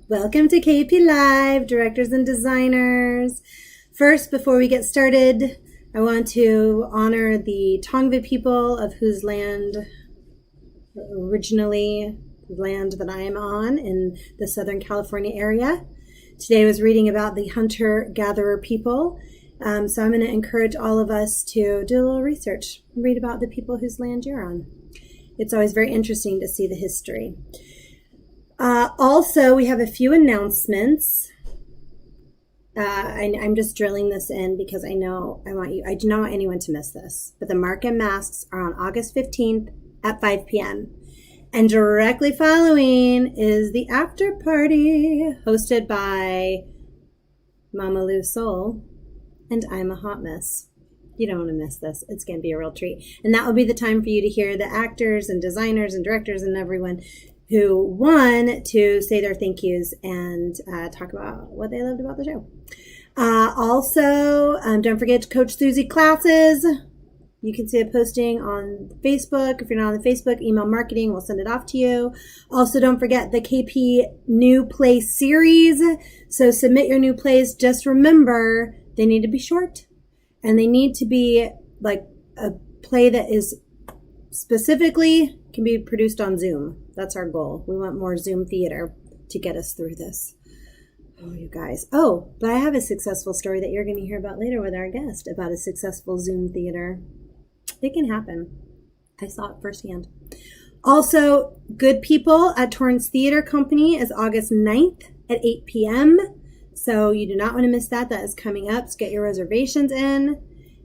Welcome to KP Live, directors and designers. First, before we get started, I want to honor the Tongva people of whose land, originally land that I am on in the Southern California area. Today I was reading about the hunter-gatherer people, so I'm going to encourage all of us to do a little research, read about the people whose land you're on. It's always very interesting to see the history. Also, we have a few announcements. I'm just drilling this in because I do not want anyone to miss this. But the Markham Masks are on August 15th at 5 p.m. And directly following is the after party hosted by Mama Lou Soul and I'm a Hot Mess. You don't want to miss this. It's going to be a real treat. And that will be the time for you to hear the actors and designers and directors and everyone who won to say their thank yous and talk about what they loved about the show. Also, don't forget to Coach Susie classes. You can see a posting on Facebook. If you're not on the Facebook, email marketing. We'll send it off to you. Also, don't forget the KP new play series. So submit your new plays. Just remember, they need to be short. And they need to be like a play that is specifically can be produced on Zoom. That's our goal. We want more Zoom theater to get us through this. Oh, you guys. Oh, but I have a successful story that you're going to hear about later with our guest about a successful Zoom theater. It can happen. I saw it firsthand. Also, Good People at Torrance Theater Company is August 9th at 8 p.m. So you do not want to miss that. That is coming up. So get your reservations in.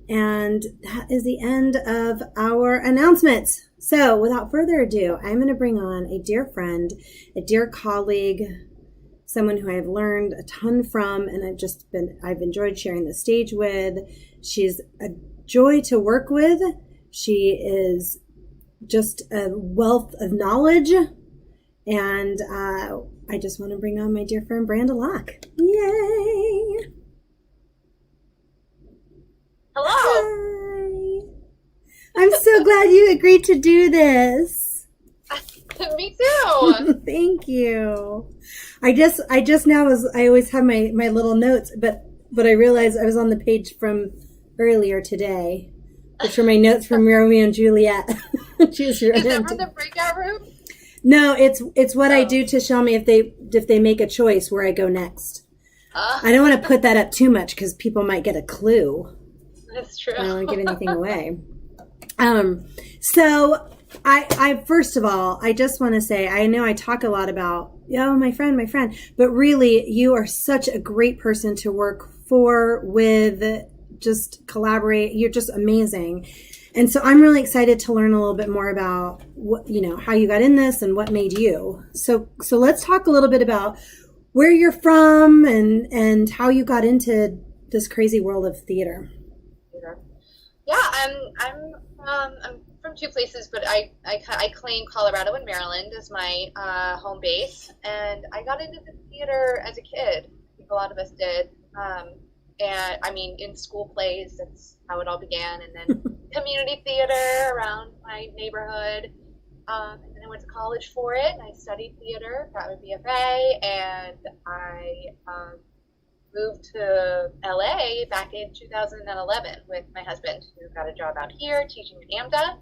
And that is the end of our announcements. So without further ado, I'm going to bring on a dear friend, a dear colleague, someone who I've learned a ton from, and I've enjoyed sharing the stage with. She's a joy to work with. She is just a wealth of knowledge. And I just want to bring on my dear friend, Branda Locke. Yay! Hello. Hi. I'm so glad you agreed to do this. Me too. Thank you. I always have my little notes, but I realized I was on the page from earlier today, which were my notes from Romeo and Juliet. Is that from the breakout room? No, it's what I do to show me if they make a choice where I go next. I don't want to put that up too much because people might get a clue. That's true. I don't want to give anything away. So I first of all, I just want to say, I know I talk a lot about, my friend, but really you are such a great person to work for, with, just collaborate. You're just amazing. And so I'm really excited to learn a little bit more about what, how you got in this and what made you. So let's talk a little bit about where you're from and how you got into this crazy world of theater. Yeah, I'm from two places, but I claim Colorado and Maryland as my home base, and I got into the theater as a kid. I think a lot of us did, and I mean in school plays. That's how it all began, and then community theater around my neighborhood, and then I went to college for it. And I studied theater, got my BFA, and I moved to LA back in 2011 with my husband, who got a job out here teaching at AMDA.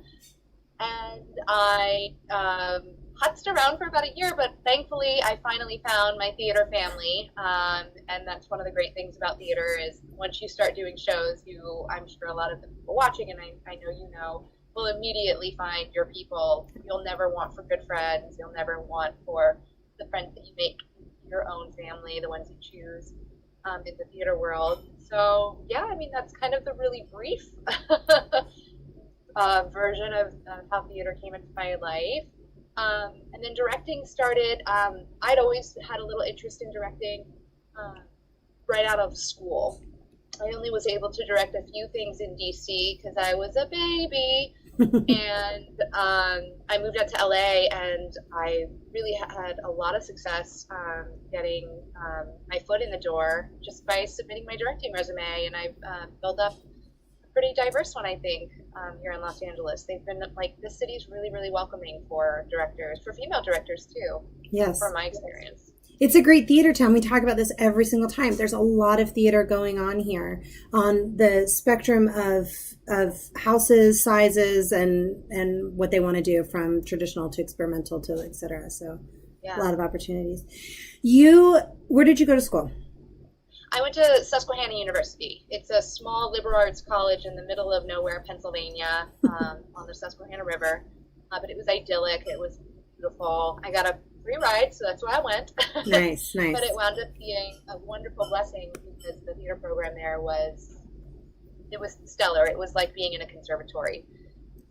And I putzed around for about a year, but thankfully I finally found my theater family. And that's one of the great things about theater is once you start doing shows, I'm sure a lot of the people watching, and I know will immediately find your people. You'll never want for good friends. You'll never want for the friends that you make your own family, the ones you choose. In the theater world. So yeah, I mean, that's kind of the really brief version of how theater came into my life. And then directing started, I'd always had a little interest in directing right out of school. I only was able to direct a few things in DC because I was a baby. And I moved out to LA, and I really had a lot of success getting my foot in the door just by submitting my directing resume. And I've built up a pretty diverse one, I think, here in Los Angeles. They've been this city is really, really welcoming for directors, for female directors too. Yes. From my experience. It's a great theater town. We talk about this every single time. There's a lot of theater going on here on the spectrum of houses, sizes, and what they want to do, from traditional to experimental to et cetera. So a lot of opportunities. Where did you go to school? I went to Susquehanna University. It's a small liberal arts college in the middle of nowhere, Pennsylvania, on the Susquehanna River. But it was idyllic. It was beautiful. I got a free ride, so that's why I went. Nice. But it wound up being a wonderful blessing because the theater program there was stellar. It was like being in a conservatory.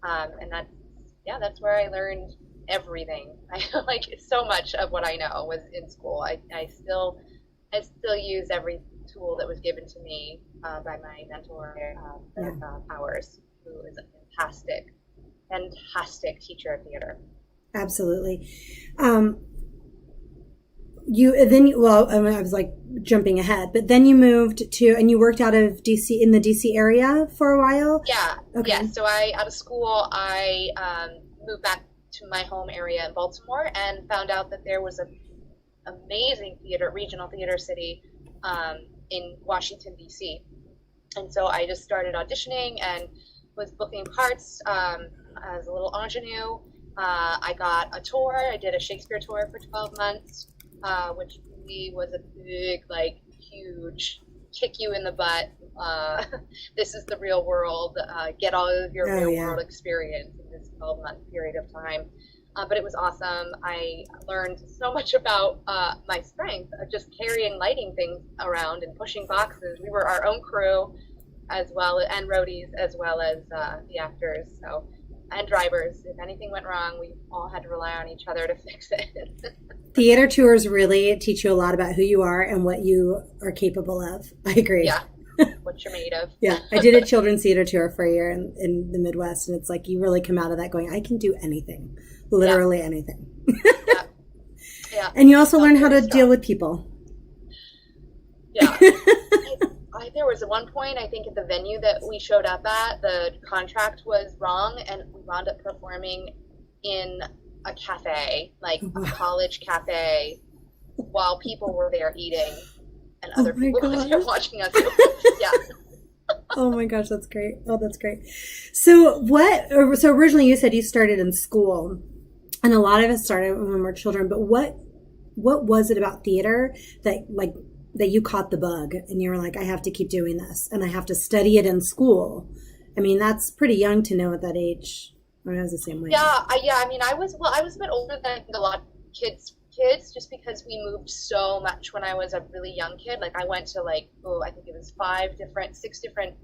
And that's where I learned everything. I like so much of what I know was in school. I still use every tool that was given to me by my mentor, Powers, who is a fantastic teacher of theater. Absolutely. I was like jumping ahead, but then you moved and you worked out of DC, in the DC area for a while? Yeah. Okay. Yeah. So out of school, I moved back to my home area in Baltimore and found out that there was an amazing regional theater city in Washington, DC. And so I just started auditioning and was booking parts as a little ingenue. I got a tour. I did a Shakespeare tour for 12 months, which really was a big, huge kick you in the butt. This is the real world. Get all of your real world experience in this 12-month period of time. But it was awesome. I learned so much about my strength of just carrying lighting things around and pushing boxes. We were our own crew and roadies, as well as the actors. And drivers. If anything went wrong, we all had to rely on each other to fix it. Theater tours really teach you a lot about who you are and what you are capable of. I agree. Yeah. What you're made of. Yeah. I did a children's theater tour for a year in the Midwest, and it's like you really come out of that going, I can do anything. Literally anything. Yeah. And you also learn how to deal with people. Yeah. There was one point, I think, at the venue that we showed up at, the contract was wrong, and we wound up performing in a cafe, a college cafe, while people were there eating, and other people were there watching us. Yeah. Oh my gosh, that's great. Oh, that's great. So originally you said you started in school, and a lot of us started when we were children, but what was it about theater that you caught the bug and you were like, I have to keep doing this and I have to study it in school? I mean, that's pretty young to know at that age. I was the same way. Yeah. I mean, I was a bit older than I think a lot of kids, just because we moved so much when I was a really young kid. I went to I think it was 6 different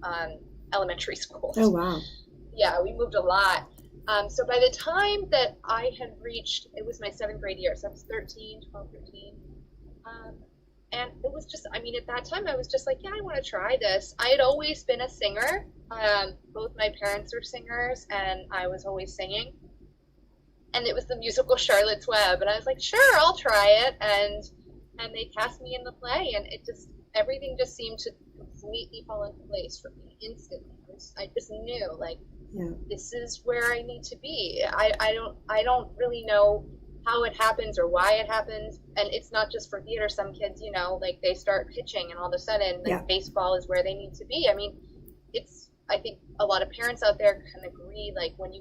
elementary schools. Oh, wow. Yeah, we moved a lot. So by the time that I had reached, it was my 7th grade year. So I was 12, 13. And it was just, at that time I was just like, yeah, I want to try this. I had always been a singer. Both my parents are singers, and I was always singing. And it was the musical Charlotte's Web, and I was like, sure, I'll try it. And they cast me in the play, and everything just seemed to completely fall into place for me instantly. I just knew, this is where I need to be. I don't really know how it happens or why it happens, and it's not just for theater. Some kids, they start pitching and all of a sudden baseball is where they need to be. I think a lot of parents out there can agree, when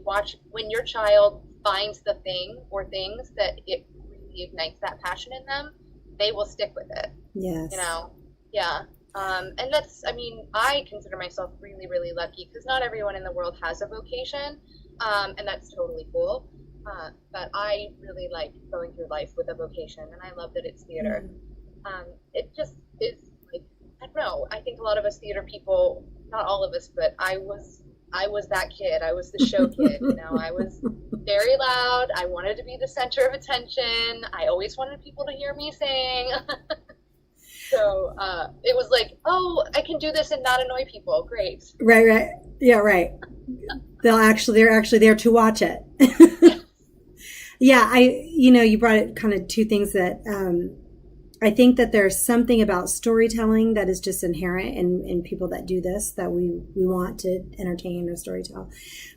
your child finds the thing or things that it really ignites that passion in them, they will stick with it. Yes. Yeah. And that's, I consider myself really, really lucky because not everyone in the world has a vocation, and that's totally cool. But I really like going through life with a vocation, and I love that it's theater. It just is I don't know. I think a lot of us theater people, not all of us, but I was that kid. I was the show kid. I was very loud. I wanted to be the center of attention. I always wanted people to hear me sing. So it was like, oh, I can do this and not annoy people. Great. Right. Yeah, right. They're actually there to watch it. Yeah, you brought it kind of two things that I think that there's something about storytelling that is just inherent in people that do this, that we want to entertain or storytell.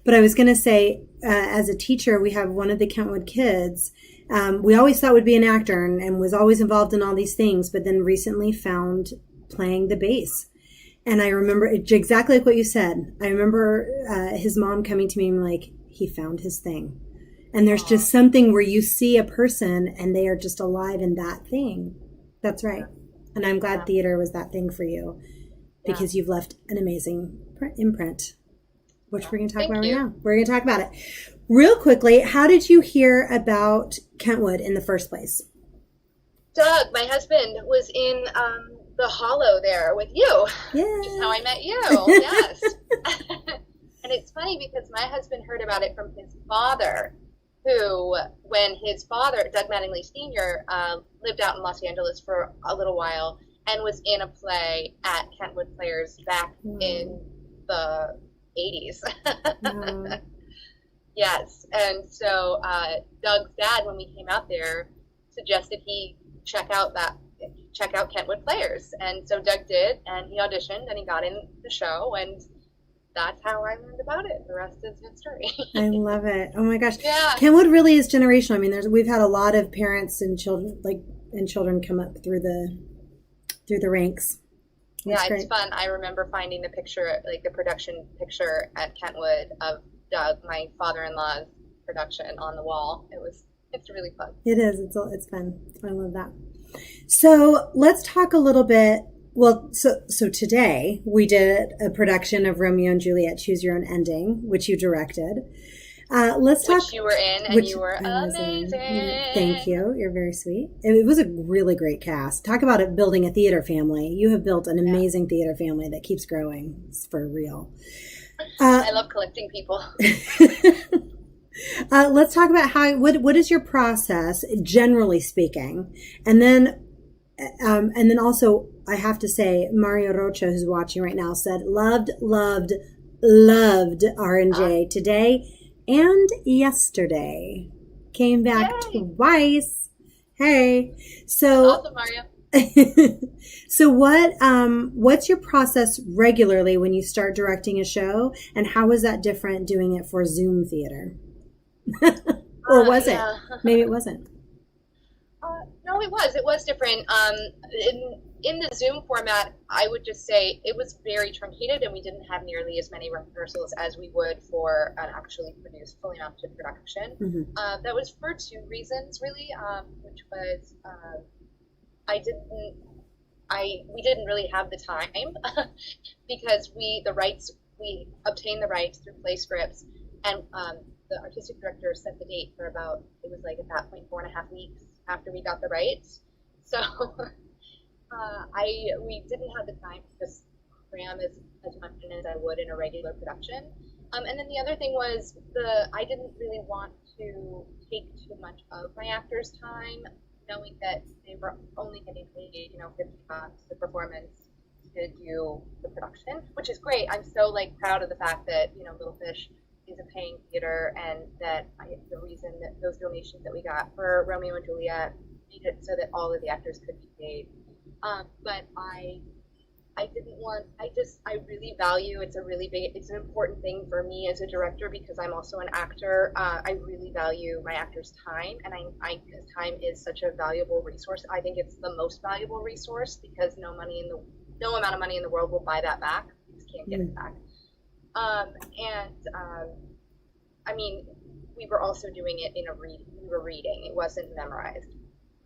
But I was going to say, as a teacher, we have one of the Kentwood kids, We always thought would be an actor and was always involved in all these things, but then recently found playing the bass. And I remember exactly like what you said. I remember his mom coming to me and like, he found his thing. And there's just something where you see a person and they are just alive in that thing. That's right. And I'm glad theater was that thing for you because you've left an amazing imprint, which we're going to talk about right now. We're going to talk about it. Real quickly, how did you hear about Kentwood in the first place? Doug, my husband, was in the Hollow there with you. Yeah. Which is how I met you. Yes. And it's funny because my husband heard about it from his father, who, when his father, Doug Mattingly Sr., lived out in Los Angeles for a little while and was in a play at Kentwood Players back in the 80s. Yes. And so Doug's dad, when we came out there, suggested he check out Kentwood Players. And so Doug did, and he auditioned, and he got in the show, and that's how I learned about it. The rest is history. I love it. Oh my gosh. Yeah. Kentwood really is generational. I mean, we've had a lot of parents and children come up through the ranks. That's it's fun. I remember finding the picture, like the production picture at Kentwood of Doug, my father-in-law's production, on the wall. It's really fun. It is. It's fun. I love that. So let's talk a little bit. Well, so today we did a production of Romeo and Juliet, Choose Your Own Ending, which you directed. Let's talk. Which you were in, and you were amazing. Thank you. You're very sweet. It was a really great cast. Talk about it building a theater family. You have built an amazing theater family that keeps growing. It's for real. I love collecting people. Let's talk about what is your process, generally speaking, and then also I have to say, Mario Rocha, who's watching right now, said loved R&J today and yesterday. Came back twice. Hey, so awesome, Mario. So what's your process regularly when you start directing a show, and how is that different doing it for Zoom theater? Or was it? Maybe it wasn't. No, it was different. In the Zoom format, I would just say it was very truncated, and we didn't have nearly as many rehearsals as we would for an actually produced, fully mounted production. Mm-hmm. That was for two reasons, really, which was we didn't really have the time because we obtained the rights through Play Scripts, and the artistic director set the date for about, it was like at that point 4.5 weeks after we got the rights. So we didn't have the time to just cram as much in as I would in a regular production. And then the other thing was I didn't really want to take too much of my actors' time, knowing that they were only getting paid, $50 the performance to do the production, which is great. I'm so proud of the fact that Little Fish is a paying theater, and that the reason that those donations that we got for Romeo and Juliet made it so that all of the actors could be paid. But I really value, it's an important thing for me as a director because I'm also an actor. I really value my actors' time, and because time is such a valuable resource. I think it's the most valuable resource because no amount of money in the world will buy that back. You just can't get it back. We were also doing it we were reading. It wasn't memorized.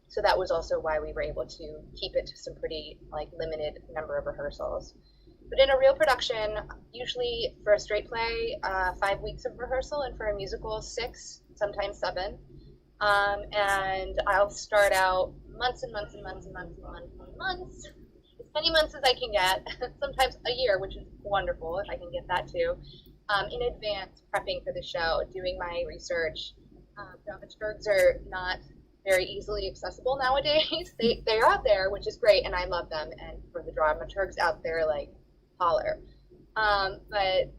So that was also why we were able to keep it to some pretty limited number of rehearsals. But in a real production, usually for a straight play, 5 weeks of rehearsal, and for a musical, 6, sometimes 7. And I'll start out months and months and months and months and months and months, as many months as I can get, sometimes a year, which is wonderful if I can get that too, in advance, prepping for the show, doing my research. Dramaturgs are not very easily accessible nowadays. They are out there, which is great, and I love them. And for the dramaturgs out there, holler. But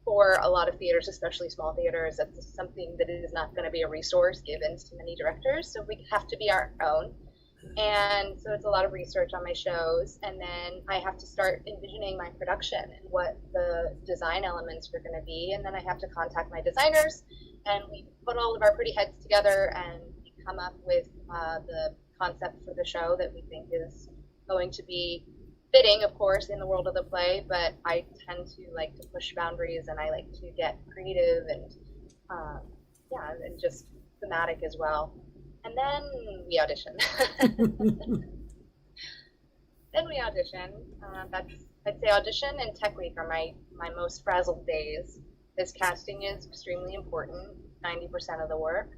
for a lot of theaters, especially small theaters, that's something that is not going to be a resource given to many directors. So we have to be our own. And so it's a lot of research on my shows, and then I have to start envisioning my production and what the design elements are going to be, and then I have to contact my designers, and we put all of our pretty heads together and come up with the concept for the show that we think is going to be fitting, of course, in the world of the play, but I tend to like to push boundaries, and I like to get creative and and just thematic as well. And then we audition. I'd say audition and tech week are my most frazzled days. This casting is extremely important, 90% of the work.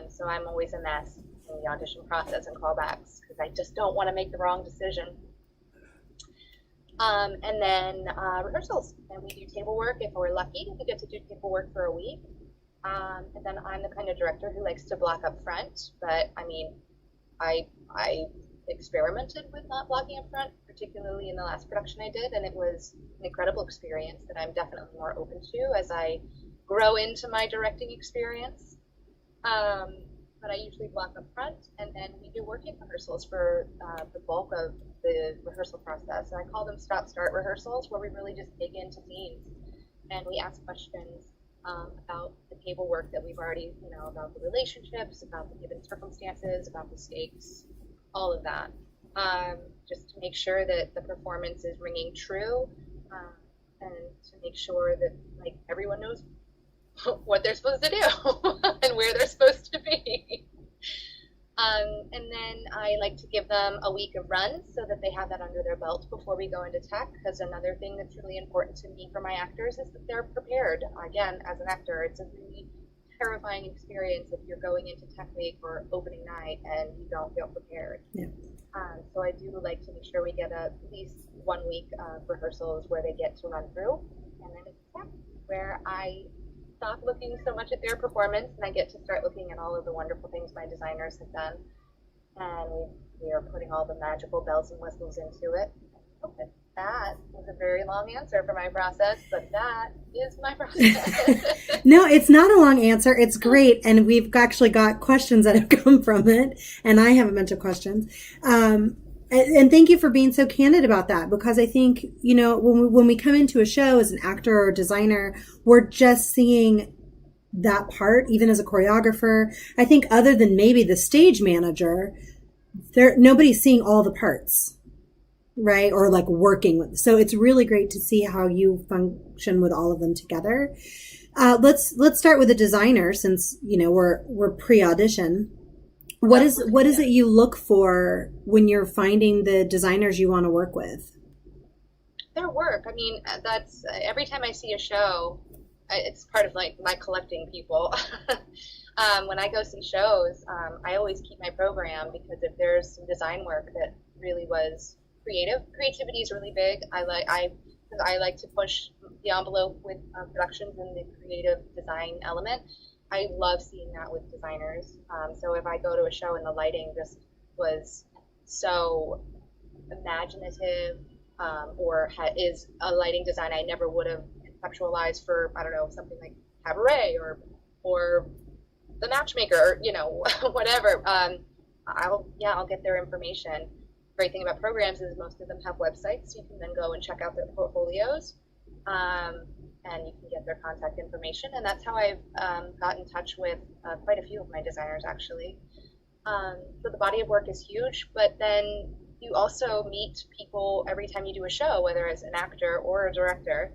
So I'm always a mess in the audition process and callbacks because I just don't want to make the wrong decision. And then rehearsals, and we do table work if we're lucky. We get to do table work for a week. And then I'm the kind of director who likes to block up front, but I mean, I experimented with not blocking up front, particularly in the last production I did, and it was an incredible experience that I'm definitely more open to as I grow into my directing experience. But I usually block up front, and then we do working rehearsals for the bulk of the rehearsal process. And I call them stop-start rehearsals, where we really just dig into scenes and we ask questions about the table work that we've already, about the relationships, about the given circumstances, about the stakes, all of that, just to make sure that the performance is ringing true, and to make sure that like everyone knows what they're supposed to do and where they're supposed to be. And then I like to give them a week of runs so that they have that under their belt before we go into tech, because another thing that's really important to me for my actors is that they're prepared. Again, as an actor, it's a really terrifying experience if you're going into tech week or opening night and you don't feel prepared. Yeah. So I do like to make sure we get at least 1 week of rehearsals where they get to run through, and then it's tech, where I stop looking so much at their performance and I get to start looking at all of the wonderful things my designers have done, and we are putting all the magical bells and whistles into it. Okay. That was a very long answer for my process, but that is my process. No, it's not a long answer. It's great. And we've actually got questions that have come from it. And I have a bunch of questions. And thank you for being so candid about that, because I think, when we come into a show as an actor or a designer, we're just seeing that part, even as a choreographer. I think other than maybe the stage manager, nobody's seeing all the parts. Right? Or like working with. So it's really great to see how you function with all of them together. Let's start with the designer, since, we're pre-audition. What is it you look for when you're finding the designers you want to work with? Their work. I mean, that's every time I see a show, it's part of like my collecting people. When I go see shows, I always keep my program, because if there's some design work that really was creativity is really big. I like to push the envelope with productions and the creative design element. I love seeing that with designers. So if I go to a show and the lighting just was so imaginative, or is a lighting design I never would have conceptualized for, I don't know, something like Cabaret or The Matchmaker, or whatever. I'll get their information. Great thing about programs is most of them have websites, so you can then go and check out their portfolios, and you can get their contact information. And that's how I've got in touch with quite a few of my designers, actually. So the body of work is huge, but then you also meet people every time you do a show, whether it's an actor or a director.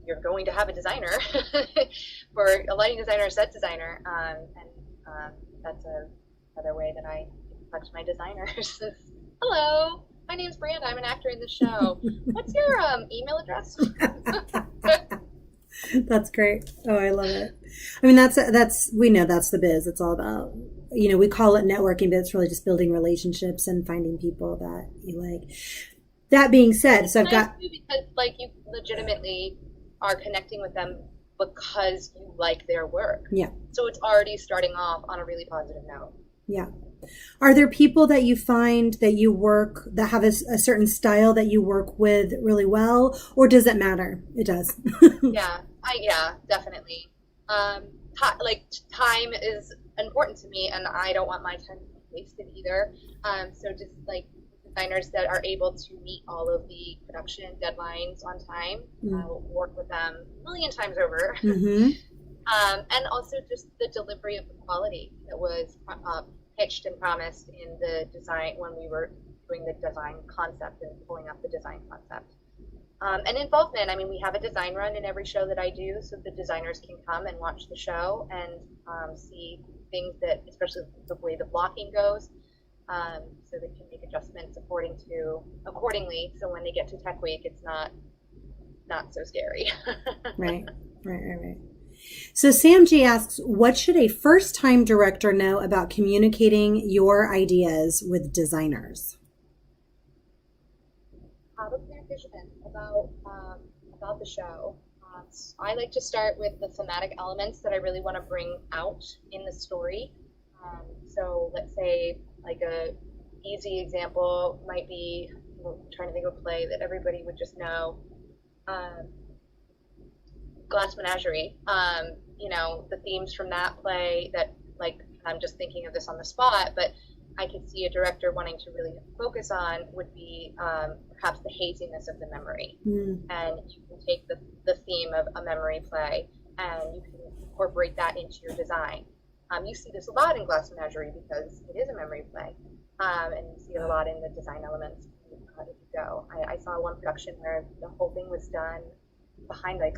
You're going to have a designer for a lighting designer, a set designer, and that's another way that I to my designers. Hello, my name's Branda. I'm an actor in the show. What's your email address? That's great. Oh, I love it. I mean, we know that's the biz. It's all about, we call it networking, but it's really just building relationships and finding people that you like. That being said, so I've got, because like you legitimately are connecting with them because you like their work. Yeah. So it's already starting off on a really positive note. Yeah. Are there people that you find that you work that have a certain style that you work with really well, or does it matter? It does. Yeah, definitely. Time is important to me, and I don't want my time to be wasted either. So just like designers that are able to meet all of the production deadlines on time, I'll work with them a million times over. Mm-hmm. And also just the delivery of the quality that was pitched and promised in the design when we were doing the design concept and pulling up the design concept. And involvement. I mean, we have a design run in every show that I do, so the designers can come and watch the show and see things that, especially the way the blocking goes, so they can make adjustments accordingly. So when they get to Tech Week, it's not so scary. Right. So Sam G asks, what should a first-time director know about communicating your ideas with designers? Have a clear vision about the show. I like to start with the thematic elements that I really want to bring out in the story. So let's say like a easy example might be, I'm trying to think of a play that everybody would just know. Glass Menagerie. The themes from that play that, like, I'm just thinking of this on the spot, but I could see a director wanting to really focus on would be perhaps the haziness of the memory. And you can take the theme of a memory play and you can incorporate that into your design. You see this a lot in Glass Menagerie because it is a memory play, and you see it a lot in the design elements if you go. I saw one production where the whole thing was done behind like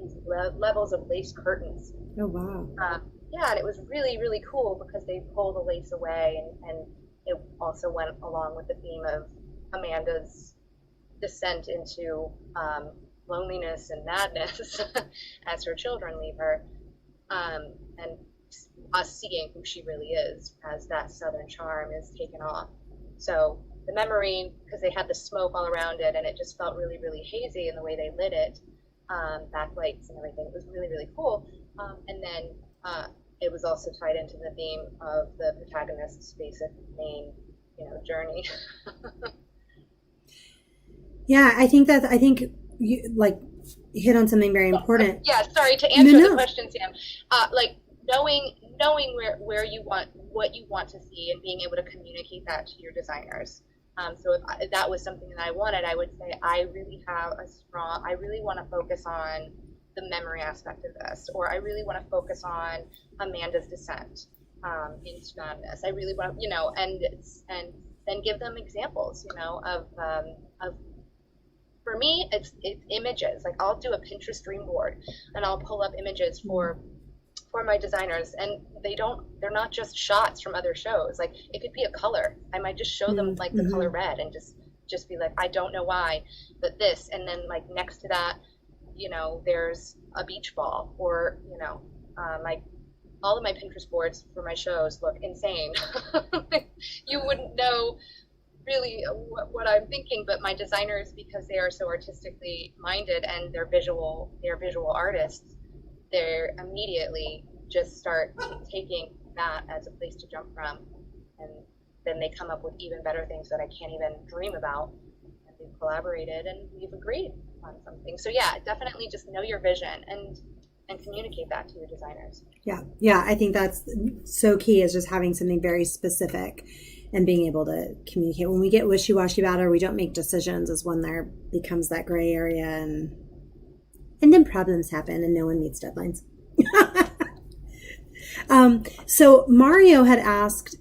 these levels of lace curtains. Oh wow! Yeah, and it was really, really cool because they pulled the lace away, and it also went along with the theme of Amanda's descent into loneliness and madness as her children leave her, and us seeing who she really is as that Southern charm is taken off. So the memory, because they had the smoke all around it, and it just felt really, really hazy in the way they lit it, backlights and everything. It was really, really cool. And then it was also tied into the theme of the protagonist's basic main, journey. Yeah, I think you like hit on something very important. Yeah, sorry to answer the question, Sam. Like knowing where you want, what you want to see, and being able to communicate that to your designers. So if that was something that I wanted, I would say I really want to focus on the memory aspect of this, or I really want to focus on Amanda's descent into madness. I really want to, and then give them examples, of for me, it's images. Like I'll do a Pinterest dream board, and I'll pull up images for my designers, and they're not just shots from other shows. Like it could be a color. I might just show them like the color red and just be like, I don't know why, but this, and then like next to that, there's a beach ball, or all of my Pinterest boards for my shows look insane. You wouldn't know really what I'm thinking, but my designers, because they are so artistically minded and they're visual artists, they're immediately just start taking that as a place to jump from, and then they come up with even better things that I can't even dream about, and we've collaborated and we've agreed on something. So yeah, definitely just know your vision and communicate that to your designers. Yeah, I think that's so key, is just having something very specific and being able to communicate. When we get wishy-washy about it, or we don't make decisions, is when there becomes that gray area, and then problems happen and no one meets deadlines. So Mario had asked,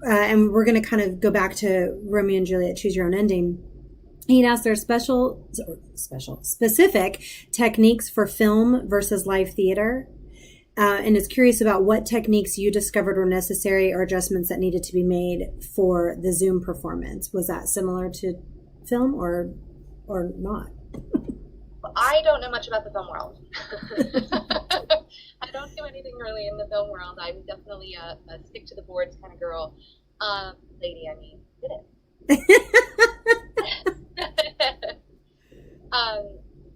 and we're going to kind of go back to Romeo and Juliet, Choose Your Own Ending. He'd asked, there are specific techniques for film versus live theater, and is curious about what techniques you discovered were necessary or adjustments that needed to be made for the Zoom performance. Was that similar to film or not? I don't know much about the film world. I don't do anything really in the film world. I'm definitely a stick to the boards kind of girl. Lady, I mean, did it.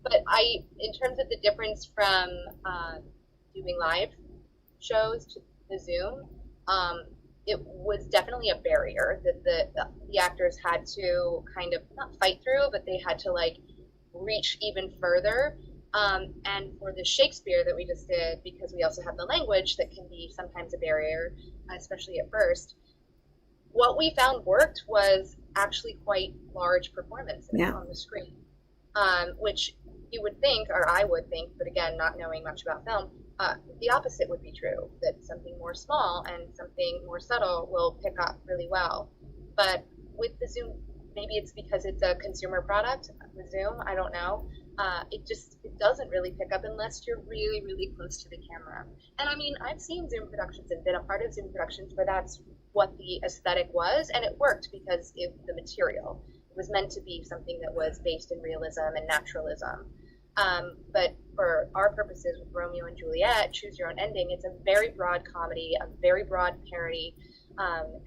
But in terms of the difference from doing live shows to the Zoom, it was definitely a barrier that the actors had to kind of not fight through, but they had to like reach even further. And for the Shakespeare that we just did, because we also have the language that can be sometimes a barrier, especially at first, what we found worked was actually quite large performances on the screen, which you would think, or I would think, but again, not knowing much about film, the opposite would be true, that something more small and something more subtle will pick up really well. But with the Zoom, maybe it's because it's a consumer product with Zoom, I don't know. It doesn't really pick up unless you're really, really close to the camera. And I mean, I've seen Zoom productions and been a part of Zoom productions where that's what the aesthetic was, and it worked because of the material. It was meant to be something that was based in realism and naturalism. But for our purposes with Romeo and Juliet, Choose Your Own Ending, it's a very broad comedy, a very broad parody, and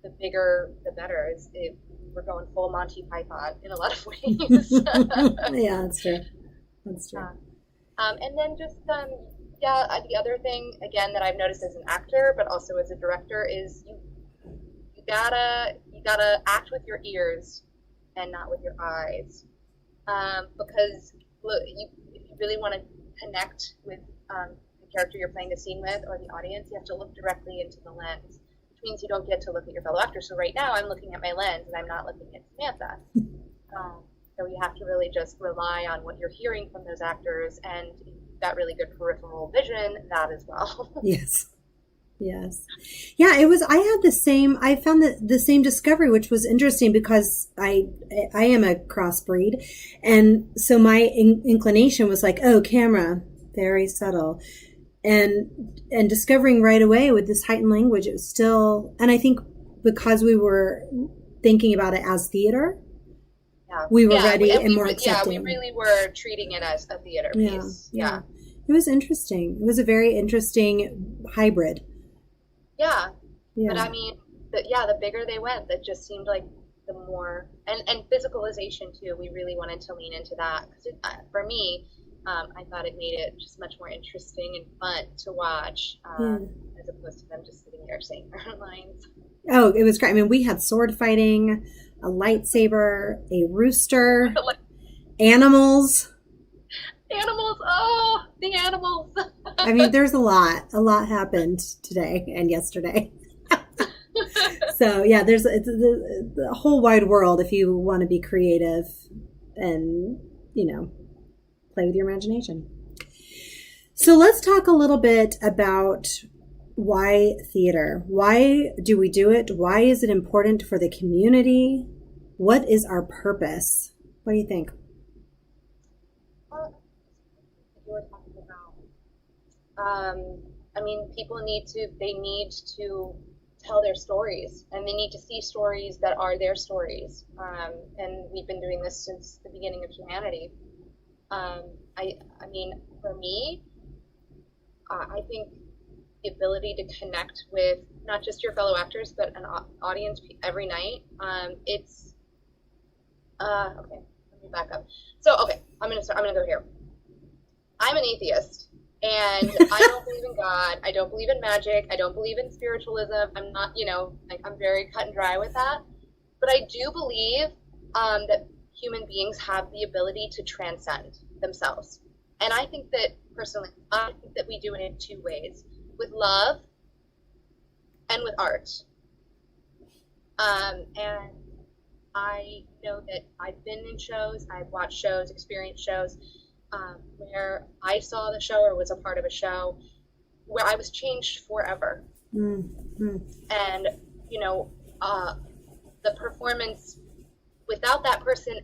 the bigger, the better. We're going full Monty Python in a lot of ways. Yeah, that's true. That's true. And then just, the other thing, again, that I've noticed as an actor, but also as a director, is you gotta act with your ears and not with your eyes. Because look, if you really want to connect with the character you're playing the scene with or the audience, you have to look directly into the lens, which means you don't get to look at your fellow actor. So right now I'm looking at my lens and I'm not looking at Samantha. So you have to really just rely on what you're hearing from those actors, and if you've got really good peripheral vision, that as well. Yes. Yes. Yeah, I found the same discovery, which was interesting because I am a crossbreed. And so my inclination was like, oh, camera, very subtle. And discovering right away with this heightened language, it was still, and I think because we were thinking about it as theater, we were ready and more accepting. Yeah, we really were treating it as a theater piece. Yeah. It was interesting. It was a very interesting hybrid. Yeah. But I mean, the bigger they went, that just seemed like the more, and physicalization too, we really wanted to lean into that. Because for me, I thought it made it just much more interesting and fun to watch, as opposed to them just sitting there saying their lines. Oh, it was great. I mean, we had sword fighting, a lightsaber, a rooster, animals. Animals, oh, the animals. I mean, there's a lot happened today and yesterday. So yeah, there's the whole wide world if you want to be creative and, play with your imagination. So let's talk a little bit about why theater. Why do we do it? Why is it important for the community? What is our purpose? What do you think? I mean, people need to tell their stories, and they need to see stories that are their stories. And we've been doing this since the beginning of humanity. I mean, for me, I think the ability to connect with not just your fellow actors, but an audience every night. It's okay. Let me back up. So, okay, I'm gonna go here. I'm an atheist. And I don't believe in God. I don't believe in magic. I don't believe in spiritualism. I'm not, I'm very cut and dry with that. But I do believe that human beings have the ability to transcend themselves. And I think that, personally, we do it in two ways. With love and with art. And I know that I've been in shows, I've watched shows, experienced shows, where I saw the show or was a part of a show where I was changed forever. Mm-hmm. And, the performance without that person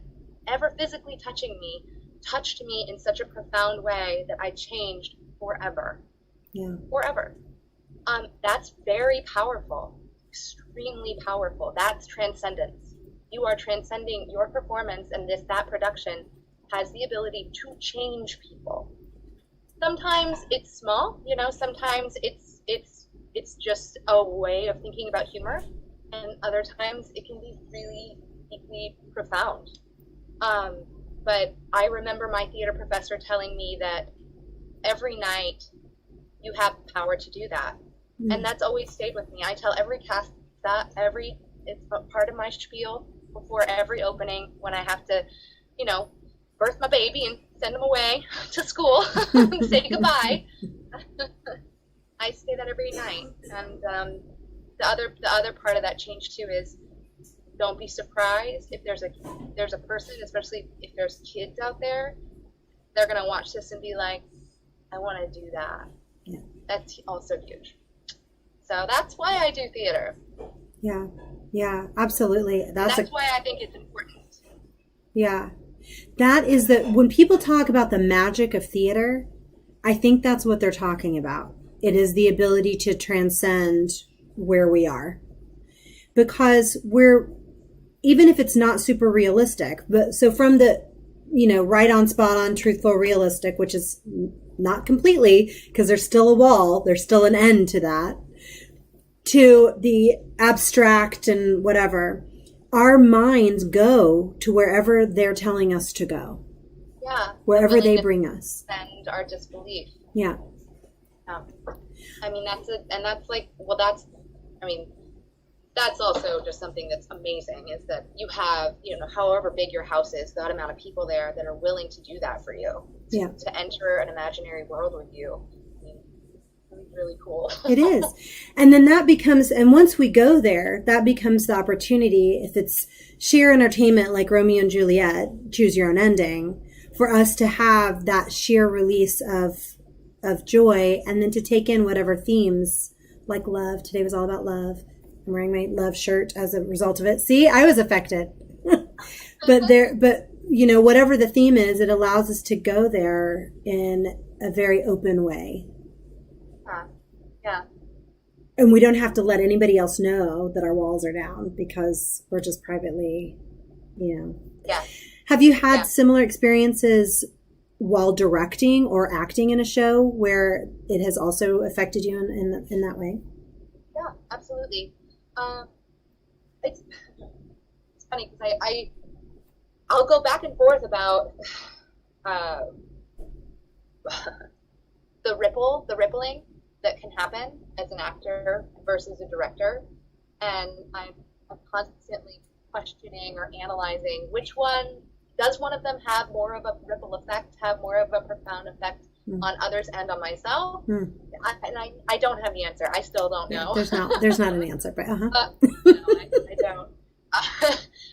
ever physically touching me touched me in such a profound way that I changed forever. Yeah. Forever. That's very powerful, extremely powerful. That's transcendence. You are transcending your performance, and that production has the ability to change people. Sometimes it's small, sometimes it's just a way of thinking about humor, and other times it can be really deeply profound. But I remember my theater professor telling me that every night you have the power to do that. Mm-hmm. And that's always stayed with me. I tell every cast that it's part of my spiel before every opening when I have to, birth my baby and send him away to school and say goodbye. I say that every night. And the other part of that change too is, don't be surprised if there's a person, especially if there's kids out there, they're gonna watch this and be like, I want to do that. Yeah. That's also huge. So that's why I do theater. Yeah. Yeah, absolutely. That's why I think it's important. Yeah. That is when people talk about the magic of theater, I think that's what they're talking about. It is the ability to transcend where we are. Because even if it's not super realistic, but so from the, right on, spot on, truthful, realistic, which is not completely, because there's still a wall, there's still an end to that, to the abstract and whatever, our minds go to wherever they're telling us to go. Yeah. Wherever they bring us. And our disbelief. Yeah. I mean, that's also just something that's amazing, is that you have, however big your house is, that amount of people there that are willing to do that for you, to enter an imaginary world with you. I mean, it's really cool. It is. And then that becomes, and once we go there, that becomes the opportunity, if it's sheer entertainment like Romeo and Juliet, choose your own ending, for us to have that sheer release of joy, and then to take in whatever themes, like love. Today was all about love. I'm wearing my love shirt as a result of it. See, I was affected. but whatever the theme is, it allows us to go there in a very open way. Yeah. And we don't have to let anybody else know that our walls are down, because we're just privately, Yeah. Have you had similar experiences while directing or acting in a show where it has also affected you in that way? Yeah, absolutely. It's funny because I'll go back and forth about the rippling that can happen as an actor versus a director, and I'm constantly questioning or analyzing which one of them have more of a ripple effect, have more of a profound effect on others and on myself. I don't have the answer. I still don't know. There's not an answer, but no, I don't.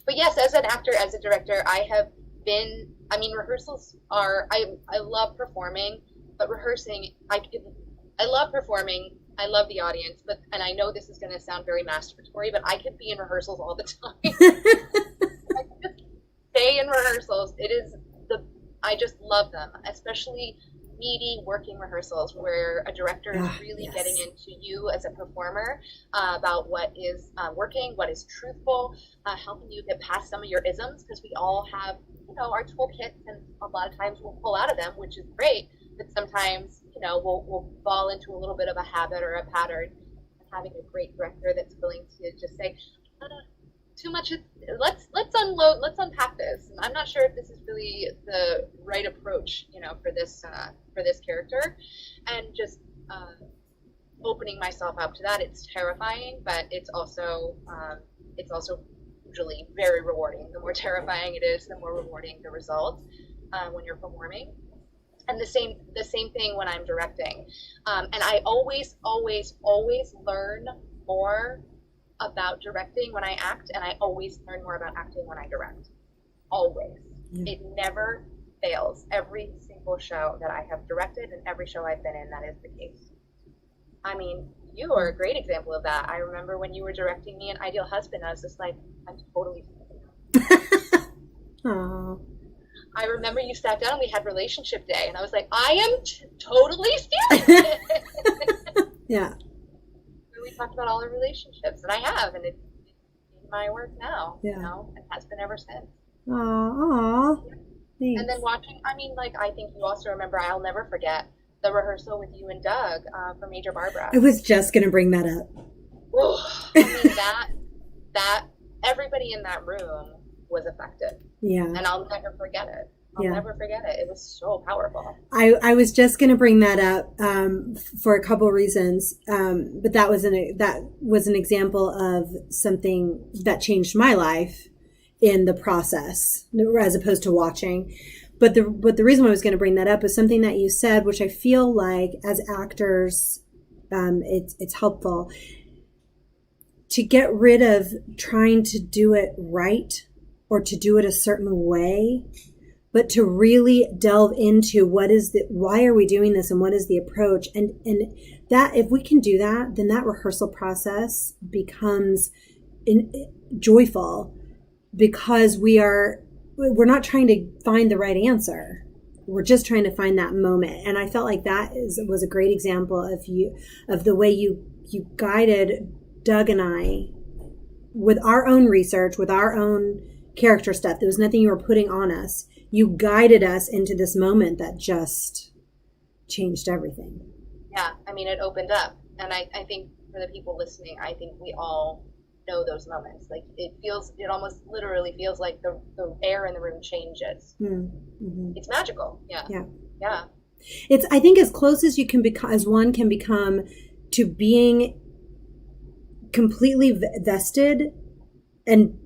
But yes, as an actor, as a director, I have been. I mean, rehearsals are. I love performing, but rehearsing, I love performing. I love the audience, and I know this is going to sound very masturbatory, but I could be in rehearsals all the time. I could just stay in rehearsals. I just love them, especially meaty working rehearsals where a director is really getting into you as a performer, about what is working, what is truthful, helping you get past some of your isms, because we all have, our toolkits, and a lot of times we'll pull out of them, which is great, but sometimes, we'll fall into a little bit of a habit or a pattern. And having a great director that's willing to just say, too much, let's unload, let's unpack this. And I'm not sure if this is really the right approach, for this character, and just opening myself up to that. It's terrifying, but it's also usually very rewarding. The more terrifying it is, the more rewarding the results when you're performing. And the same thing when I'm directing. And I always learn more about directing when I act, and I always learn more about acting when I direct. Always. It never fails. Every single show that I have directed and every show I've been in, that is the case. I mean, you are a great example of that. I remember when you were directing me in Ideal Husband, I was just like, I'm totally Aww. I remember you sat down and we had relationship day, and I was like, I am totally feeling it. Yeah. We talked about all our relationships, and I have, and it's in my work now, and has been ever since. Aww. Thanks. And then watching, I think you also remember, I'll never forget the rehearsal with you and Doug for Major Barbara. I was just going to bring that up. I mean, that everybody in that room was affected. Yeah. And I'll never forget it. I'll never forget it. It was so powerful. I was just going to bring that up for a couple of reasons, but that was an example of something that changed my life in the process, as opposed to watching. But the reason why I was going to bring that up is something that you said, which I feel like as actors, it's helpful to get rid of trying to do it right or to do it a certain way, but to really delve into why are we doing this and what is the approach, and that if we can do that, then that rehearsal process becomes joyful, because we're not trying to find the right answer. We're just trying to find that moment. And I felt like that was a great example of the way you guided Doug and I with our own research, with our own character stuff. There was nothing you were putting on us. You guided us into this moment that just changed everything. Yeah, I mean, it opened up. And I think for the people listening, I think we all know those moments. Like it almost literally feels like the air in the room changes. Mm-hmm. It's magical. Yeah. It's, I think, as close as you can become, as one can become, to being completely vested and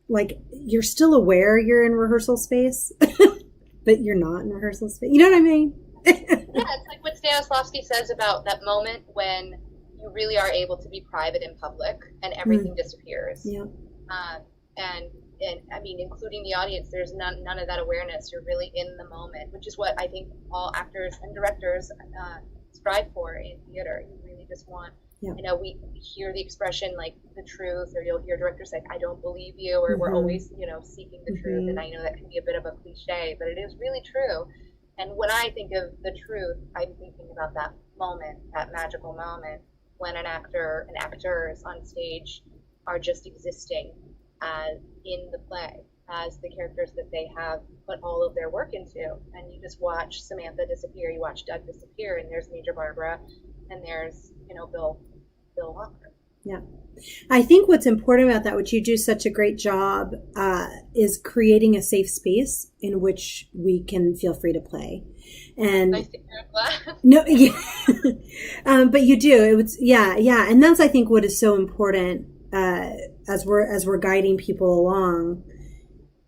like you're still aware you're in rehearsal space, but you're not in rehearsal space. You know what I mean? Yeah, it's like what Stanislavski says about that moment when you really are able to be private in public and everything disappears. Yeah. And I mean, including the audience, there's none of that awareness. You're really in the moment, which is what I think all actors and directors strive for in theater. You really just want, you know, we hear the expression like the truth, or you'll hear directors say, I don't believe you, or we're always, you know, seeking the truth. And I know that can be a bit of a cliche, but it is really true. And when I think of the truth, I'm thinking about that moment, that magical moment when an actor and actors on stage are just existing as in the play, as the characters that they have put all of their work into. And you just watch Samantha disappear, you watch Doug disappear, and there's Major Barbara, and there's, you know, Bill Walker. Yeah. I think what's important about that, which you do such a great job, is creating a safe space in which we can feel free to play. And nice to hear that. No, yeah. But you do. Yeah. And that's, I think, what is so important as we're guiding people along.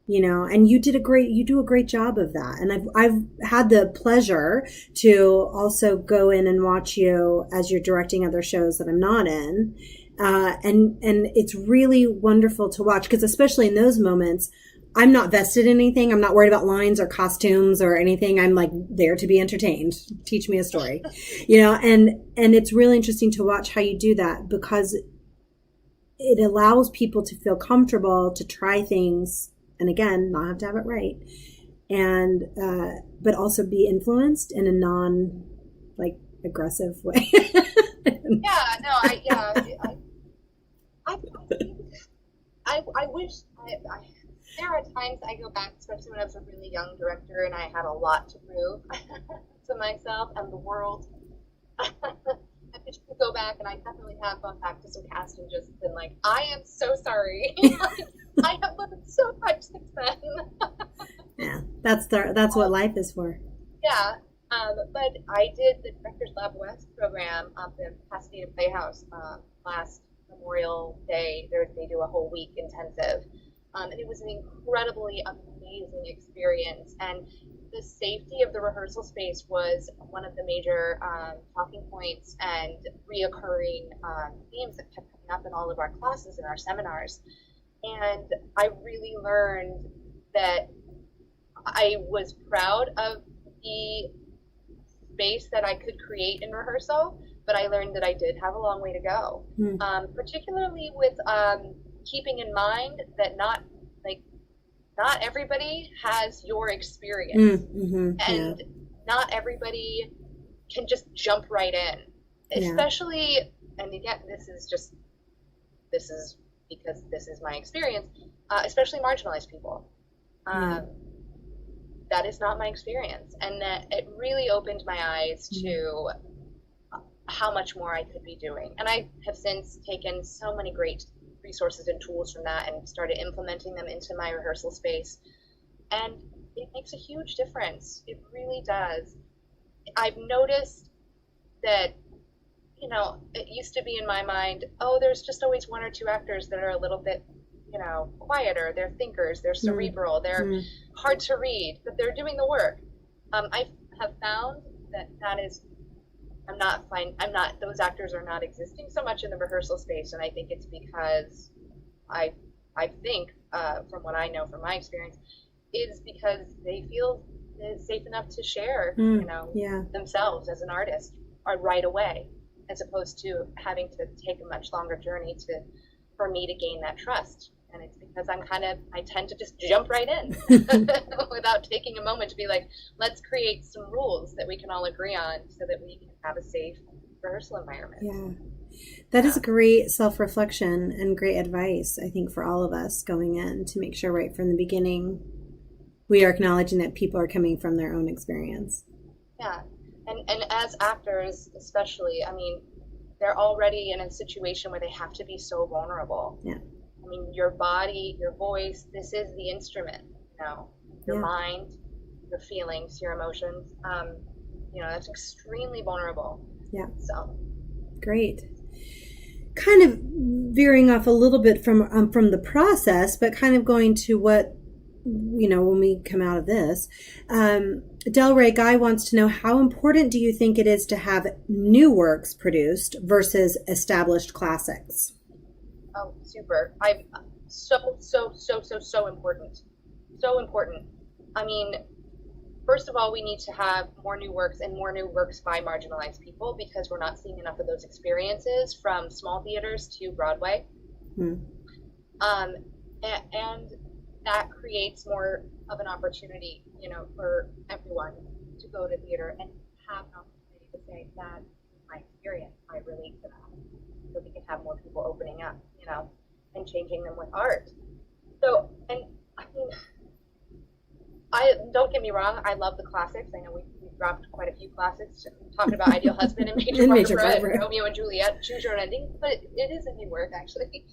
You know, and you do a great job of that. And I've had the pleasure to also go in and watch you as you're directing other shows that I'm not in. And it's really wonderful to watch, because especially in those moments, I'm not vested in anything. I'm not worried about lines or costumes or anything. I'm like there to be entertained. Teach me a story, you know, and it's really interesting to watch how you do that, because it allows people to feel comfortable to try things. And again, not have to have it right, and but also be influenced in a aggressive way. I wish there are times I go back, especially when I was a really young director and I had a lot to prove to myself and the world. I wish I could go back, and I definitely have gone back to some cast and just been like, I am so sorry. I have learned so much since then. Yeah, that's what life is for. Yeah, but I did the Directors Lab West program up in Pasadena Playhouse last Memorial Day. They do a whole week intensive, and it was an incredibly amazing experience. And the safety of the rehearsal space was one of the major talking points and reoccurring themes that kept coming up in all of our classes and our seminars. And I really learned that I was proud of the space that I could create in rehearsal, but I learned that I did have a long way to go, particularly with keeping in mind that not everybody has your experience, and not everybody can just jump right in, especially, and again, this is because this is my experience, especially marginalized people. That is not my experience, and that it really opened my eyes to how much more I could be doing. And I have since taken so many great resources and tools from that and started implementing them into my rehearsal space, and it makes a huge difference. It really does. I've noticed that, you know, it used to be in my mind, oh, there's just always one or two actors that are a little bit, you know, quieter. They're thinkers, they're cerebral, they're hard to read, but they're doing the work. I have found that is, those actors are not existing so much in the rehearsal space, and I think it's because I think, from what I know from my experience, is because they feel safe enough to share, Yeah. themselves as an artist right away, as opposed to having to take a much longer journey for me to gain that trust. And it's because I tend to just jump right in without taking a moment to be like, let's create some rules that we can all agree on so that we can have a safe rehearsal environment. Yeah. That is great self-reflection and great advice, I think, for all of us going in, to make sure right from the beginning we are acknowledging that people are coming from their own experience. Yeah. And as actors, especially, I mean, they're already in a situation where they have to be so vulnerable. Yeah. I mean, your body, your voice, this is the instrument, your mind, your feelings, your emotions. That's extremely vulnerable. Yeah. So. Great. Kind of veering off a little bit from the process, but kind of going to what, when we come out of this. Delray Guy wants to know, how important do you think it is to have new works produced versus established classics? Oh, super. So important. So important. I mean, first of all, we need to have more new works and more new works by marginalized people, because we're not seeing enough of those experiences from small theaters to Broadway. And that creates more of an opportunity, for everyone to go to theater and have an opportunity to say, that is my experience, I relate to that. So we can have more people opening up, and changing them with art. So, and I mean, don't get me wrong, I love the classics. I know we dropped quite a few classics talking about Ideal Husband and Major Barbara, Romeo and Juliet, Choose Your Own Ending, but it is a new work, actually.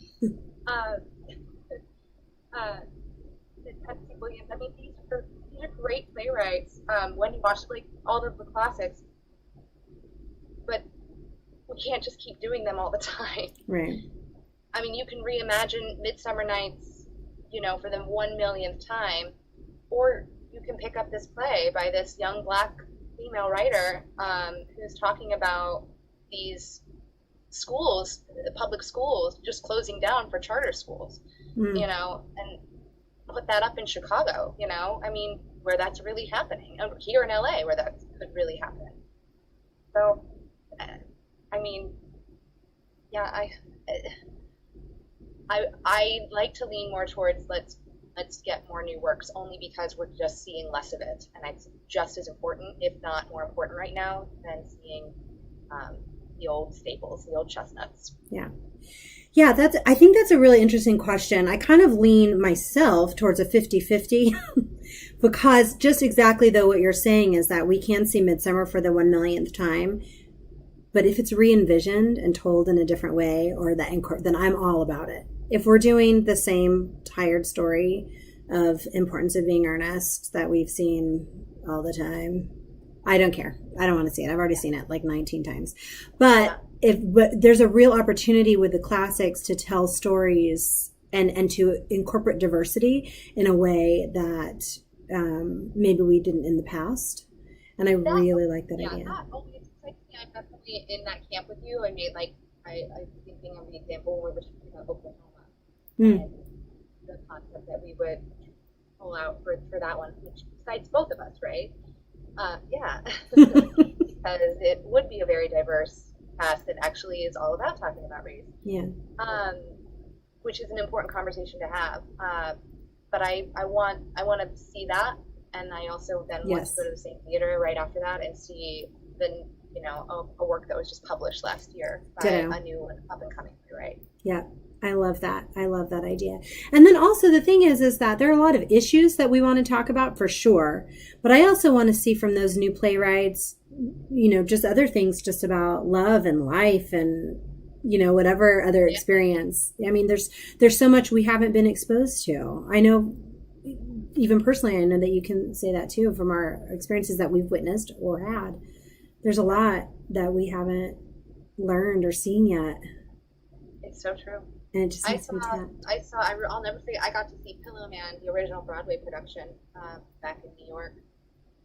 Tennessee Williams, I mean, these are great playwrights. When you watch, like, all of the classics, but we can't just keep doing them all the time. Right. I mean, you can reimagine Midsummer Nights, for the 1 millionth time, or you can pick up this play by this young Black female writer who's talking about these schools, public schools, just closing down for charter schools, and put that up in Chicago, I mean, where that's really happening, and here in LA where that could really happen. So, I mean, yeah, I like to lean more towards let's get more new works, only because we're just seeing less of it, and it's just as important, if not more important right now, than seeing the old staples, the old chestnuts. Yeah, I think that's a really interesting question. I kind of lean myself towards a 50-50 because just exactly though what you're saying is that we can see Midsummer for the 1 millionth time, but if it's re-envisioned and told in a different way, or then I'm all about it. If we're doing the same tired story of Importance of Being Earnest that we've seen all the time, I don't care. I don't want to see it. I've already seen it like 19 times. But there's a real opportunity with the classics to tell stories and to incorporate diversity in a way that maybe we didn't in the past. And I really like that idea. That always excites me. I'm definitely in that camp with you. I mean, like, I'm thinking of the example when we were shooting at Oklahoma. And the concept that we would pull out for that one, which excites both of us, right? Because it would be a very diverse cast that actually is all about talking about race. Which is an important conversation to have. But I want to see that, and I also then want to go to the same theater right after that and see a work that was just published last year by a new up and coming playwright. Yeah. I love that. I love that idea. And then also the thing is that there are a lot of issues that we want to talk about for sure. But I also want to see from those new playwrights, just other things just about love and life and, whatever other experience. I mean, there's so much we haven't been exposed to. I know, even personally, I know that you can say that too from our experiences that we've witnessed or had. There's a lot that we haven't learned or seen yet. It's so true. And it just I'll never forget, I got to see Pillow Man, the original Broadway production, back in New York.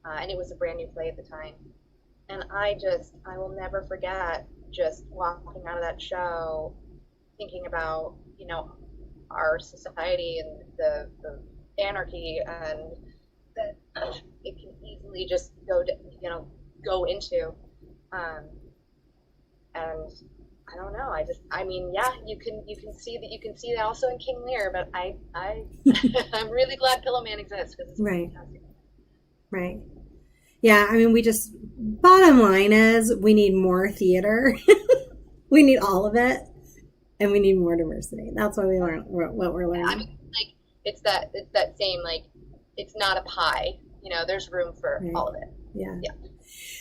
And it was a brand new play at the time. And I will never forget just walking out of that show thinking about, our society and the anarchy and it can easily just go into. And I don't know. I mean, yeah, you can see that also in King Lear, but I'm really glad Pillow Man exists because it's Right. fantastic. Right. Yeah, I mean, bottom line is we need more theater. We need all of it, and we need more diversity. That's why we learn what we're I learning. mean, like it's that same like it's not a pie. There's room for Right. all of it. Yeah. Yeah.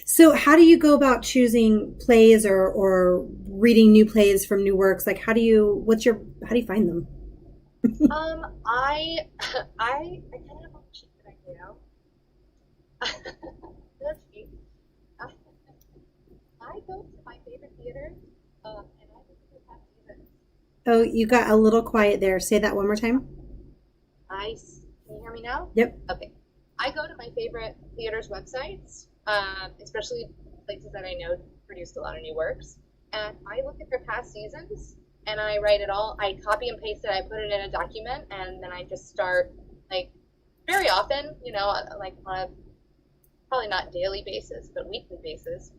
So how do you go about choosing plays or reading new plays from new works? Like how do you find them? I I kind of have a cheat that I do. Let's see. I I go to my favorite theaters, and I look at their past seasons. Oh, you got a little quiet there. Say that one more time. Can you hear me now? Yep. Okay. I go to my favorite theaters' websites, especially places that I know produced a lot of new works, and I look at their past seasons and I write it all. I copy and paste it. I put it in a document, and then I just start like very often, like on a probably not daily basis, but weekly basis.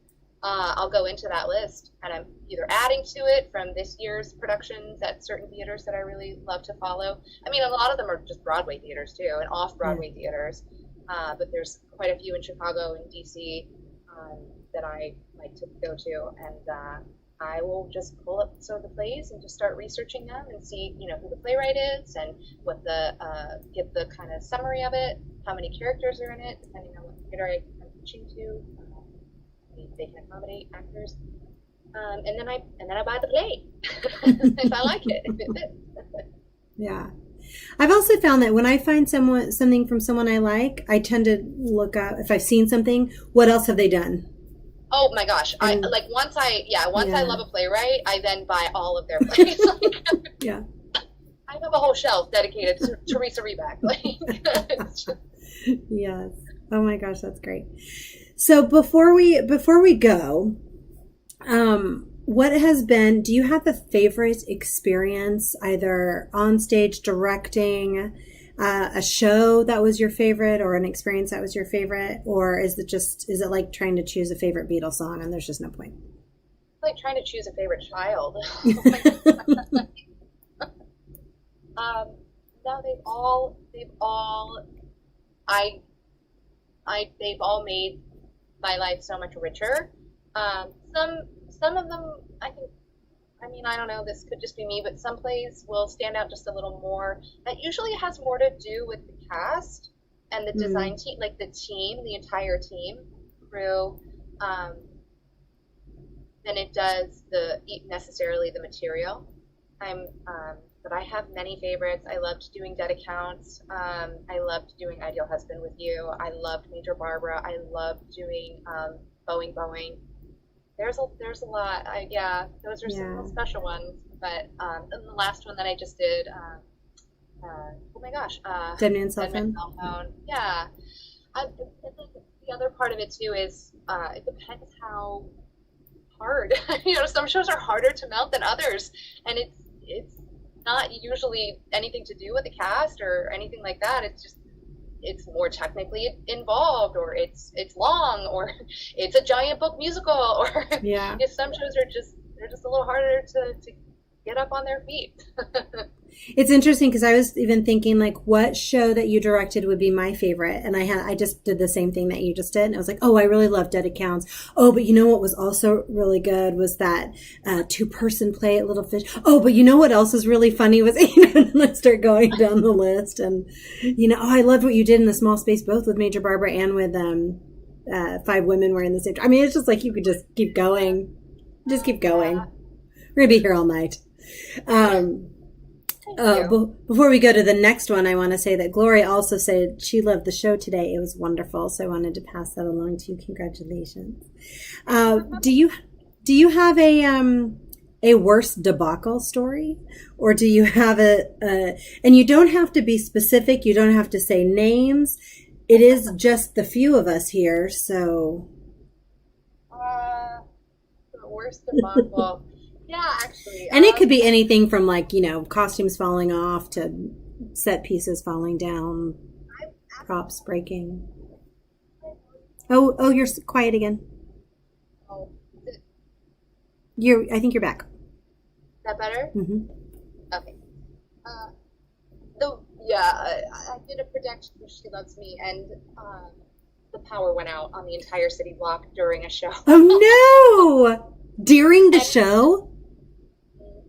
I'll go into that list and I'm either adding to it from this year's productions at certain theaters that I really love to follow. I mean, a lot of them are just Broadway theaters too, and off-Broadway theaters. But there's quite a few in Chicago and DC that I like to go to, and I will just pull up some of the plays and just start researching them and see, who the playwright is and what get the kind of summary of it, how many characters are in it, depending on what theater I'm pitching to. They can accommodate actors, and then I buy the play if I like it. If it fits. Yeah. I've also found that when I find something from someone I like, I tend to look up if I've seen something, what else have they done? Oh my gosh! And, Once I yeah. love a playwright, I then buy all of their plays. Yeah. I have a whole shelf dedicated to Teresa Reback. It's just, Yes. Oh my gosh, that's great. So before we go, what do you have a favorite experience, either on stage directing a show that was your favorite, or an experience that was your favorite, or is it like trying to choose a favorite Beatles song and there's just no point? like trying to choose a favorite child. No, I, they've all made my life so much richer. Some of them, I don't know, this could just be me, but some plays will stand out just a little more. That usually has more to do with the cast and the design team, like the entire team, crew, than it does necessarily the material. But I have many favorites. I loved doing Dead Accounts. I loved doing Ideal Husband with You. I loved Major Barbara. I loved doing Boeing. There's a lot. Those are some real special ones. But and the last one that I just did, oh my gosh, Dead Man's Dead Cell Man's Phone. Cell Phone. Yeah. And then the other part of it too is it depends how hard. Some shows are harder to mount than others, and it's not usually anything to do with the cast or anything like that. It's more technically involved, or it's long, or it's a giant book musical, or Yeah. some shows they're just a little harder to get up on their feet. It's interesting because I was even thinking like what show that you directed would be my favorite, and I just did the same thing that you just did, and I was like, oh, I really love Dead Accounts. Oh, but you know what was also really good was that 2-person play at Little Fish. Oh, but you know what else was really funny was and let's start going down the list, and I loved what you did in The Small Space, both with Major Barbara and with 5 women wearing the same. I mean, it's just like you could just keep going, We're gonna be here all night. Before we go to the next one, I want to say that Gloria also said she loved the show today. It was wonderful. So I wanted to pass that along to you. Congratulations. Do you have a worse debacle story, or do you have and you don't have to be specific. You don't have to say names. It is just the few of us here. So. The worst debacle. Yeah, actually. And it could be anything from costumes falling off to set pieces falling down, props breaking. Oh, you're quiet again. Oh, is I think you're back. that better? Mm-hmm. Okay. Uh, I did a production of She Loves Me, and the power went out on the entire city block during a show. Oh no! During the show?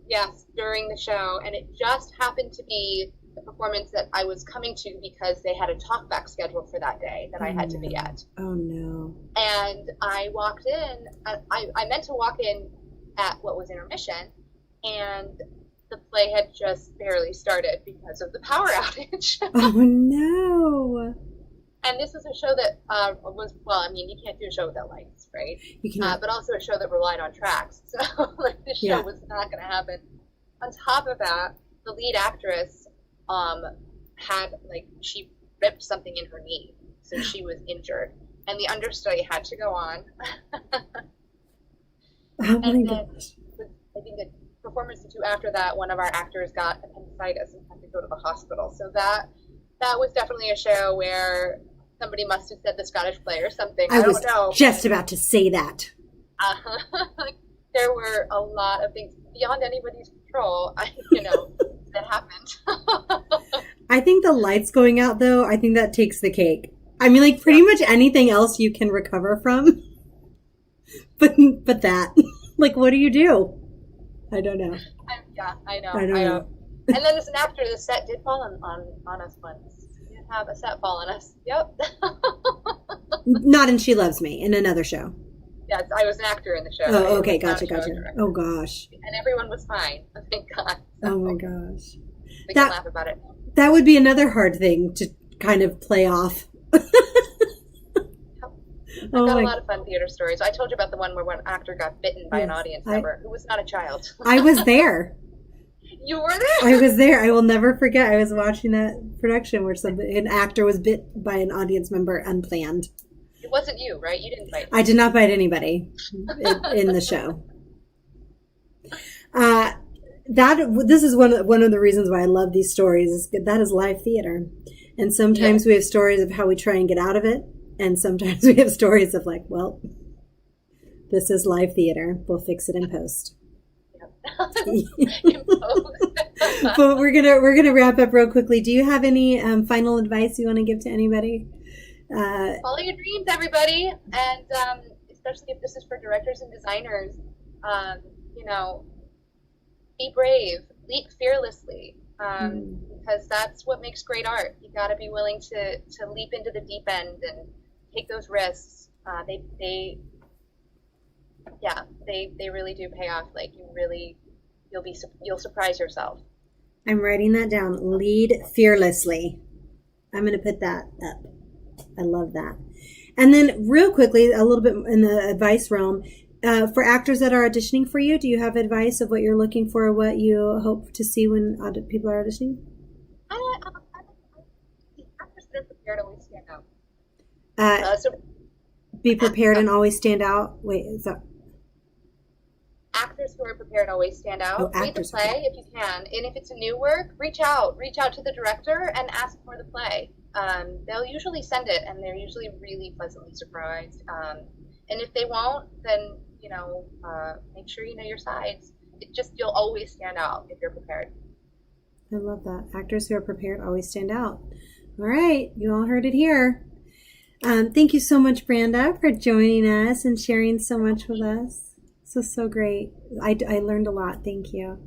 Yes, during the show, and it just happened to be the performance that I was coming to because they had a talkback scheduled for that day that I had to be at. Oh no! And I walked in. I meant to walk in at what was intermission, and the play had just barely started because of the power outage. Oh no! And this is a show that was, well, I mean, you can't do a show without lights, right? You can, but also a show that relied on tracks. So, like, this show was not going to happen. On top of that, the lead actress had, like, she ripped something in her knee. So she was injured. And the understudy had to go on. Oh my and gosh. then, I think the performance or two after that, one of our actors got appendicitis and had to go to the hospital. So that was definitely a show where somebody must have said the Scottish play or something. I don't know. Was just about to say that. There were a lot of things beyond anybody's control, that happened. I think the lights going out, though, I think that takes the cake. I mean, like, pretty much anything else you can recover from. But that. Like, what do you do? I don't know. I know. I don't know. And then as an actor, the set did fall on us once. We did have a set fall on us. Yep. Not in She Loves Me, in another show. Yes, I was an actor in the show. Oh, okay, gotcha. Oh, gosh. And everyone was fine, thank God. So, oh, my gosh. We can laugh about it. That would be another hard thing to kind of play off. I've got a lot of fun theater stories. I told you about the one where one actor got bitten by an audience member who was not a child. I was there. You were there? I was there. I will never forget. I was watching that production where an actor was bit by an audience member unplanned. It wasn't you, right? You didn't bite. I did not bite anybody in the show. This is one of the reasons why I love these stories. That is live theater, and sometimes we have stories of how we try and get out of it, and sometimes we have stories of like, well, this is live theater. We'll fix it in post. But we're gonna wrap up real quickly. Do you have any final advice you want to give to anybody? Follow your dreams, everybody, and especially if this is for directors and designers. Be brave, leap fearlessly, because that's what makes great art. You got to be willing to leap into the deep end and take those risks. They really do pay off. Like you'll surprise yourself. I'm writing that down. Lead fearlessly. I'm going to put that up. I love that. And then real quickly, a little bit in the advice realm, for actors that are auditioning for you, do you have advice of what you're looking for or what you hope to see when people are auditioning? The actors that are prepared always stand out. Be prepared and always stand out. Wait, is that... Actors who are prepared always stand out. Read the play if you can. And if it's a new work, reach out to the director and ask for the play. They'll usually send it, and they're usually really pleasantly surprised. And if they won't, then, make sure you know your sides. You'll always stand out if you're prepared. I love that. Actors who are prepared always stand out. All right. You all heard it here. Thank you so much, Branda, for joining us and sharing so much with us. This was so great. I learned a lot. Thank you.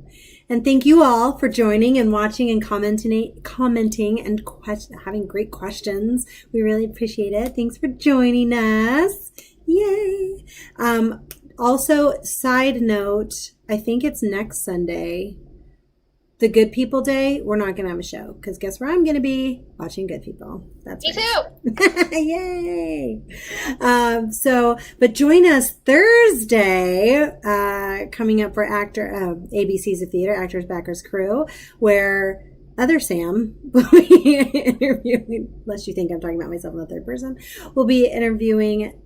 And thank you all for joining and watching and commenting and having great questions. We really appreciate it. Thanks for joining us. Yay. Also, side note, I think it's next Sunday, the Good People Day. We're not going to have a show because guess where I'm going to be? Watching Good People. That's Me right. Too. Yay. But join us Thursday, coming up for ABCs of Theater, Actors Backers Crew, where other Sam will be interviewing, unless you think I'm talking about myself in the third person, will be interviewing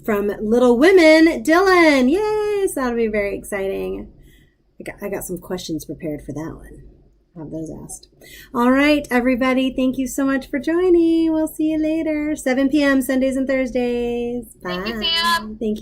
from Little Women, Dylan. Yay! So that'll be very exciting. I got some questions prepared for that one. have those asked. All right, everybody. Thank you so much for joining. We'll see you later. 7 p.m. Sundays and Thursdays. Bye. Thank you, Sam. Thank you.